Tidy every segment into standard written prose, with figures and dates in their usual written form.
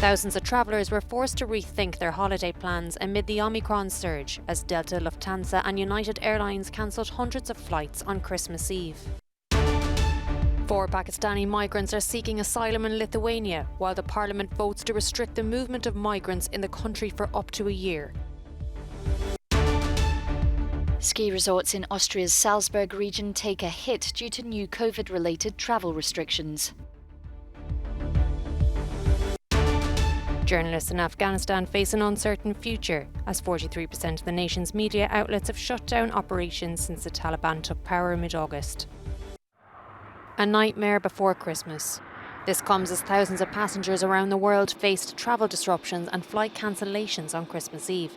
Thousands of travellers were forced to rethink their holiday plans amid the Omicron surge as Delta, Lufthansa and United Airlines cancelled hundreds of flights on Christmas Eve. 4 Pakistani migrants are seeking asylum in Lithuania, while the parliament votes to restrict the movement of migrants in the country for up to a year. Ski resorts in Austria's Salzburg region take a hit due to new COVID-related travel restrictions. Journalists in Afghanistan face an uncertain future, as 43% of the nation's media outlets have shut down operations since the Taliban took power in mid-August. A nightmare before Christmas. This comes as thousands of passengers around the world faced travel disruptions and flight cancellations on Christmas Eve.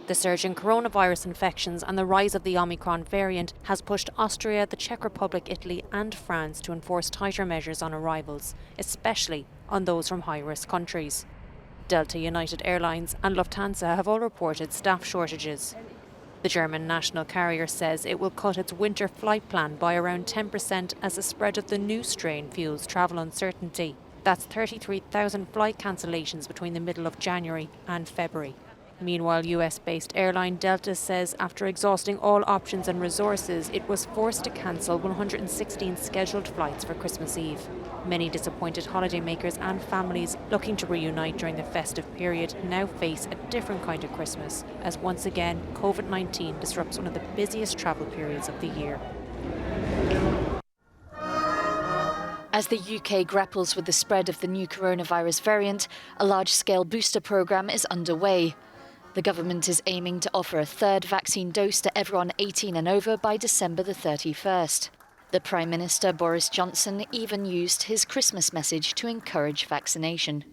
The surge in coronavirus infections and the rise of the Omicron variant has pushed Austria, the Czech Republic, Italy and France to enforce tighter measures on arrivals, especially on those from high-risk countries. Delta, United Airlines and Lufthansa have all reported staff shortages. The German national carrier says it will cut its winter flight plan by around 10% as the spread of the new strain fuels travel uncertainty. That's 33,000 flight cancellations between the middle of January and February. Meanwhile, US-based airline Delta says after exhausting all options and resources, it was forced to cancel 116 scheduled flights for Christmas Eve. Many disappointed holidaymakers and families looking to reunite during the festive period now face a different kind of Christmas, as once again COVID-19 disrupts one of the busiest travel periods of the year. As the UK grapples with the spread of the new coronavirus variant, a large-scale booster programme is underway. The government is aiming to offer a third vaccine dose to everyone 18 and over by December the 31st. The Prime Minister, Boris Johnson, even used his Christmas message to encourage vaccination.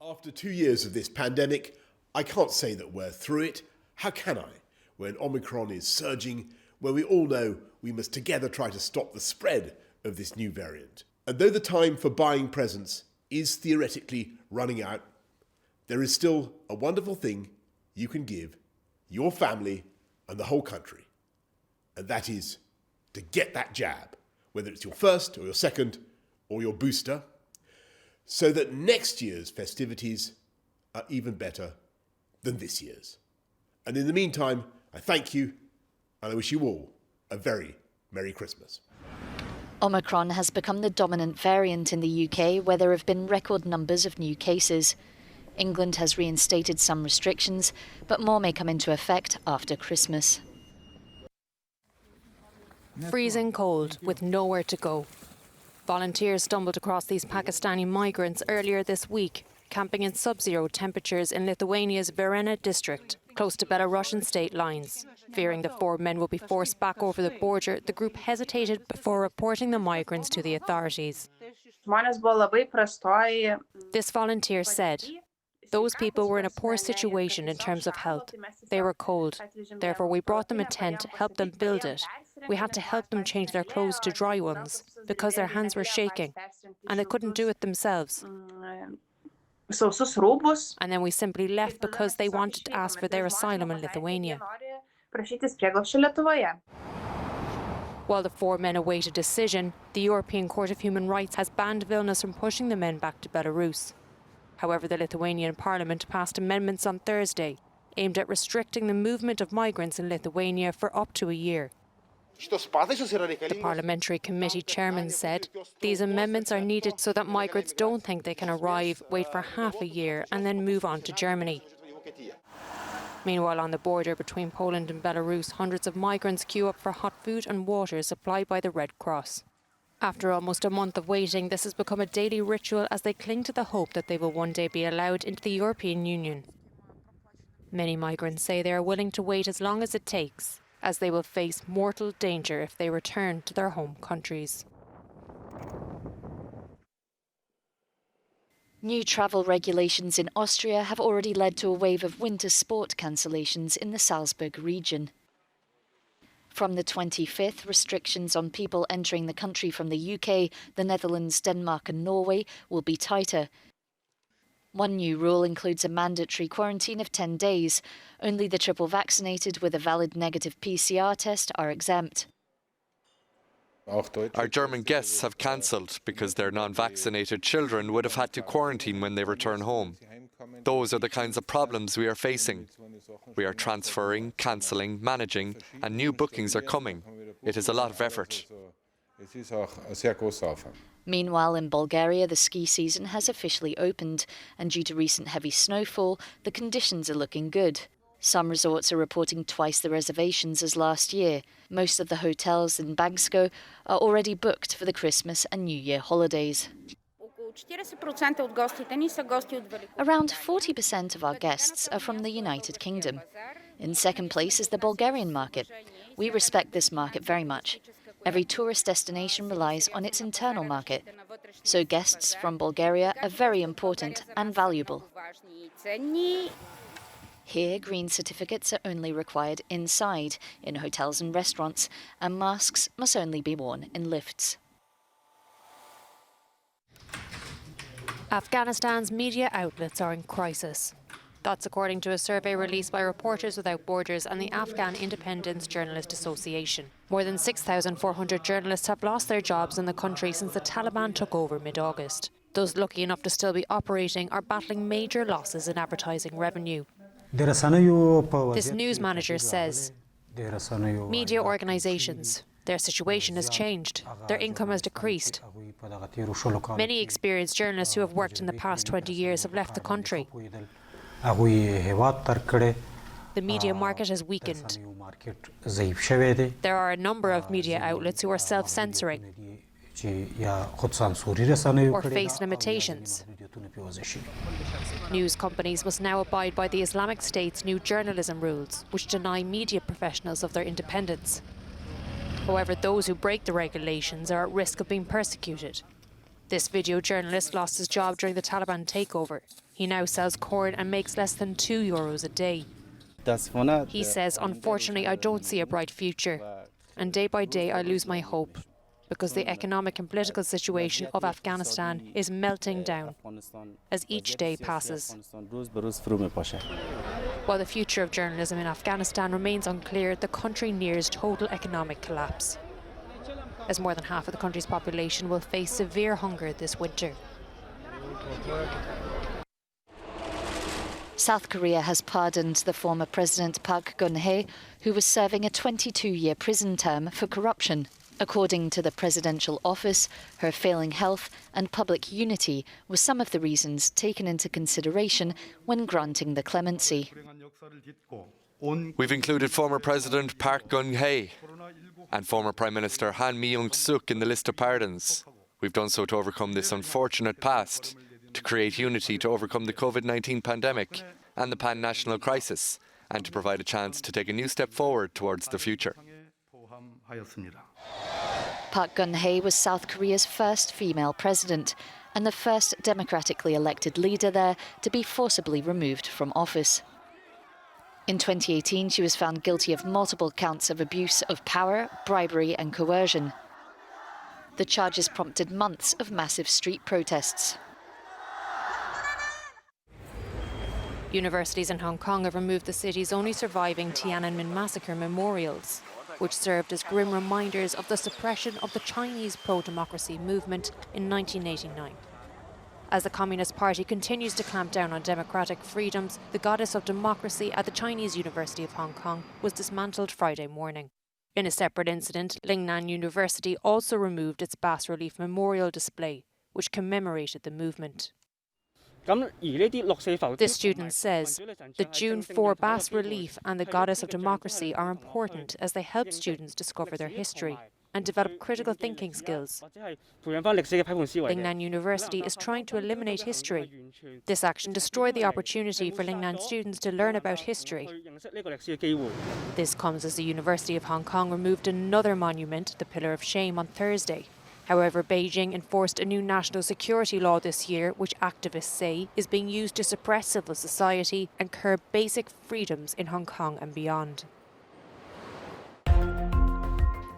After 2 years of this pandemic, I can't say that we're through it. How can I, when Omicron is surging, where we all know we must together try to stop the spread of this new variant? And though the time for buying presents is theoretically running out, there is still a wonderful thing you can give your family and the whole country. And that is to get that jab, whether it's your first or your second or your booster, so that next year's festivities are even better than this year's. And in the meantime, I thank you and I wish you all a very Merry Christmas. Omicron has become the dominant variant in the UK, where there have been record numbers of new cases. England has reinstated some restrictions, but more may come into effect after Christmas. Freezing cold with nowhere to go. Volunteers stumbled across these Pakistani migrants earlier this week, camping in sub-zero temperatures in Lithuania's Varena district, close to Belarusian state lines. Fearing the 4 men would be forced back over the border, the group hesitated before reporting the migrants to the authorities. This volunteer said, "Those people were in a poor situation in terms of health. They were cold. Therefore, we brought them a tent, helped them build it. We had to help them change their clothes to dry ones because their hands were shaking and they couldn't do it themselves. And then we simply left because they wanted to ask for their asylum in Lithuania." While the 4 men await a decision, the European Court of Human Rights has banned Vilnius from pushing the men back to Belarus. However, the Lithuanian parliament passed amendments on Thursday aimed at restricting the movement of migrants in Lithuania for up to a year. The parliamentary committee chairman said these amendments are needed so that migrants don't think they can arrive, wait for half a year and then move on to Germany. Meanwhile, on the border between Poland and Belarus, hundreds of migrants queue up for hot food and water supplied by the Red Cross. After almost a month of waiting, this has become a daily ritual as they cling to the hope that they will one day be allowed into the European Union. Many migrants say they are willing to wait as long as it takes, as they will face mortal danger if they return to their home countries. New travel regulations in Austria have already led to a wave of winter sport cancellations in the Salzburg region. From the 25th, restrictions on people entering the country from the UK, the Netherlands, Denmark and Norway will be tighter. One new rule includes a mandatory quarantine of 10 days. Only the triple vaccinated with a valid negative PCR test are exempt. Our German guests have cancelled because their non-vaccinated children would have had to quarantine when they return home. Those are the kinds of problems we are facing. We are transferring, cancelling, managing, and new bookings are coming. It is a lot of effort. Meanwhile, in Bulgaria, the ski season has officially opened, and due to recent heavy snowfall, the conditions are looking good. Some resorts are reporting twice the reservations as last year. Most of the hotels in Bansko are already booked for the Christmas and New Year holidays. Around 40% of our guests are from the United Kingdom. In second place is the Bulgarian market. We respect this market very much. Every tourist destination relies on its internal market. So guests from Bulgaria are very important and valuable. Here, green certificates are only required inside, in hotels and restaurants, and masks must only be worn in lifts. Afghanistan's media outlets are in crisis. That's according to a survey released by Reporters Without Borders and the Afghan Independence Journalist Association. More than 6,400 journalists have lost their jobs in the country since the Taliban took over mid-August. Those lucky enough to still be operating are battling major losses in advertising revenue. This news manager says, media organisations, their situation has changed. Their income has decreased. Many experienced journalists who have worked in the past 20 years have left the country. The media market has weakened. There are a number of media outlets who are self-censoring or face limitations. News companies must now abide by the Islamic State's new journalism rules, which deny media professionals of their independence. However, those who break the regulations are at risk of being persecuted. This video journalist lost his job during the Taliban takeover. He now sells corn and makes less than €2 a day. He says, unfortunately, I don't see a bright future. And day by day, I lose my hope, because the economic and political situation of Afghanistan is melting down as each day passes. While the future of journalism in Afghanistan remains unclear, the country nears total economic collapse, as more than half of the country's population will face severe hunger this winter. South Korea has pardoned the former President Park Geun-hye, who was serving a 22-year prison term for corruption. According to the presidential office, her failing health and public unity were some of the reasons taken into consideration when granting the clemency. We've included former President Park Geun-hye and former Prime Minister Han Mi-young-suk in the list of pardons. We've done so to overcome this unfortunate past, to create unity to overcome the COVID-19 pandemic and the pan-national crisis, and to provide a chance to take a new step forward towards the future. Park Geun-hye was South Korea's first female president and the first democratically elected leader there to be forcibly removed from office. In 2018, she was found guilty of multiple counts of abuse of power, bribery and coercion. The charges prompted months of massive street protests. Universities in Hong Kong have removed the city's only surviving Tiananmen massacre memorials, which served as grim reminders of the suppression of the Chinese pro-democracy movement in 1989. As the Communist Party continues to clamp down on democratic freedoms, the goddess of democracy at the Chinese University of Hong Kong was dismantled Friday morning. In a separate incident, Lingnan University also removed its bas-relief memorial display, which commemorated the movement. This student says the June 4 bas-relief and the goddess of democracy are important as they help students discover their history and develop critical thinking skills. Lingnan University is trying to eliminate history. This action destroyed the opportunity for Lingnan students to learn about history. This comes as the University of Hong Kong removed another monument, the Pillar of Shame, on Thursday. However, Beijing enforced a new national security law this year, which activists say is being used to suppress civil society and curb basic freedoms in Hong Kong and beyond.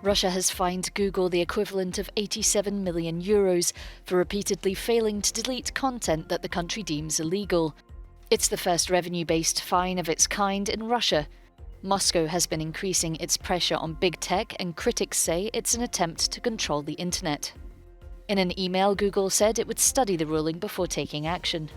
Russia has fined Google the equivalent of €87 million for repeatedly failing to delete content that the country deems illegal. It's the first revenue-based fine of its kind in Russia. Moscow has been increasing its pressure on big tech, and critics say it's an attempt to control the internet. In an email, Google said it would study the ruling before taking action.